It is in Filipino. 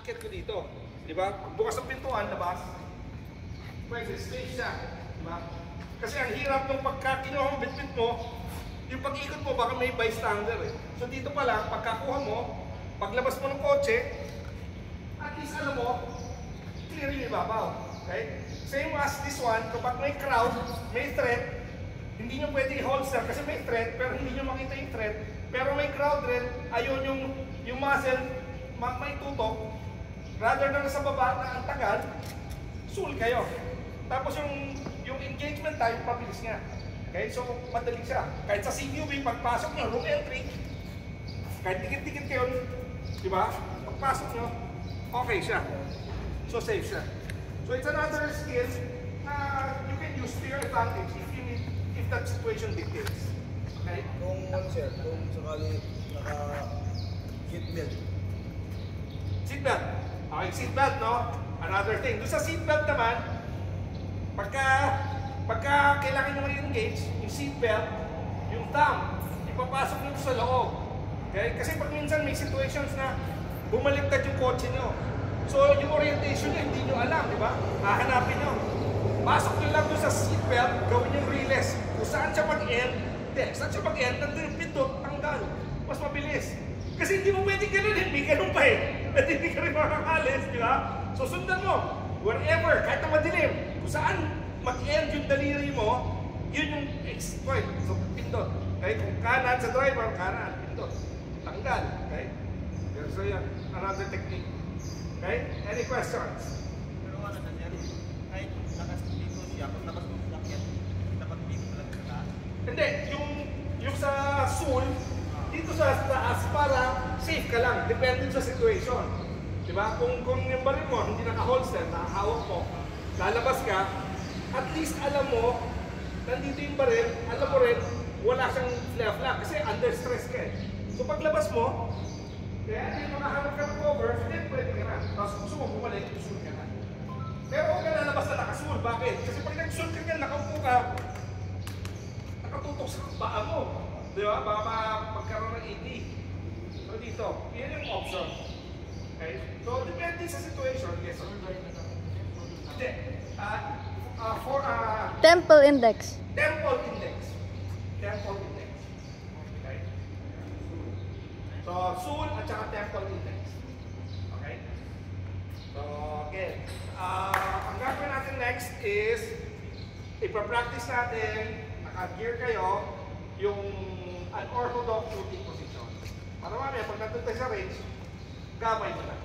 akit ko dito. Di ba? Bukas ang pintuan, labas. Pwede, space siya. Di ba? Kasi ang hirap nung pagka kinuha mo, bitbit mo, yung pag-ikot mo, baka may bystander eh. So dito pa lang, pagkakuha mo, paglabas mo ng kotse, at least alam mo, clear yung ibabaw. Okay? Same as this one, kapag may crowd, may threat, hindi nyo pwede i-holster kasi may threat, pero hindi nyo makita yung threat. Pero may crowd rin, ayun yung muzzle, may tutok, rather na nasa baba na ang tagal, sul kayo. Tapos yung engagement time, mabilis nga. Okay? So, madali siya. Kahit sa CQB, pagpasok nyo, room entry, kahit dikit-dikit kayo, di ba? Pagpasok nyo, okay siya. So, safe siya. So, it's another skill na you can use to your advantage if that situation dictates. Okay? Kung sakali naka-seatbelt. Seatbelt. Okay, seatbelt, no? Another thing. Doon sa seatbelt naman, pagka kailangan nyo i-engage, yung seatbelt, yung thumb, ipapasok nyo sa loob. Okay? Kasi pag minsan may situations na bumaliktad yung kotse nyo. So, yung orientation nyo, hindi nyo alam, di ba? Hahanapin nyo. Pasok nyo lang doon sa seatbelt, gawin yung release. Kung saan siya mag-end, saan siya mag-end, nandun yung pindot, tanggal. Mas mabilis. Kasi hindi mo pwede ganun, hindi ganun pa eh. At hindi ka rin makakalis, di ba? So, sundan mo. Wherever, kahit na madilim, kung saan mag-end yung daliri mo, yun yung exit point. So, pindot. Okay? Kung kanan sa driver, kanan, pindot. Tanggal. Okay? So, yan. Another technique. Okay? Any questions? Pero ano na siya, kahit lakas dito siya, kung labas mo sa sakyan, dapat dito lang sa taas. Hindi, yung sa sul, dito sa taas para safe ka lang, depende sa situation. Diba? Kung yung baril mo, hindi naka-holster, nakahawak mo, lalabas ka, at least alam mo, nandito yung baril, alam mo rin, wala siyang flare-flap kasi under stress ka eh. So paglabas mo, kaya hindi makahanap ka ng cover, then pwede ka na. Tapos gusto mo bumalik, sul ka na. Pero huwag ka lalabas na nakasul. Bakit? Kasi pag nag-sul ka nga, nakaupo ka, nakatutok sa paa mo. Di ba? Baka magkaroon ng ED. So dito, yan yung option. Okay? So depende sa situation. Yes, sir. Hindi. Temple index. Temple index. Temple index. Okay? So, sul at saka temple index. Okay? So, again, ang gagawin natin next is ipapractice natin, naka-gear kayo, yung unorthodox shooting position. Para mamaya, pag nandun tayo sa range, gamay mo na.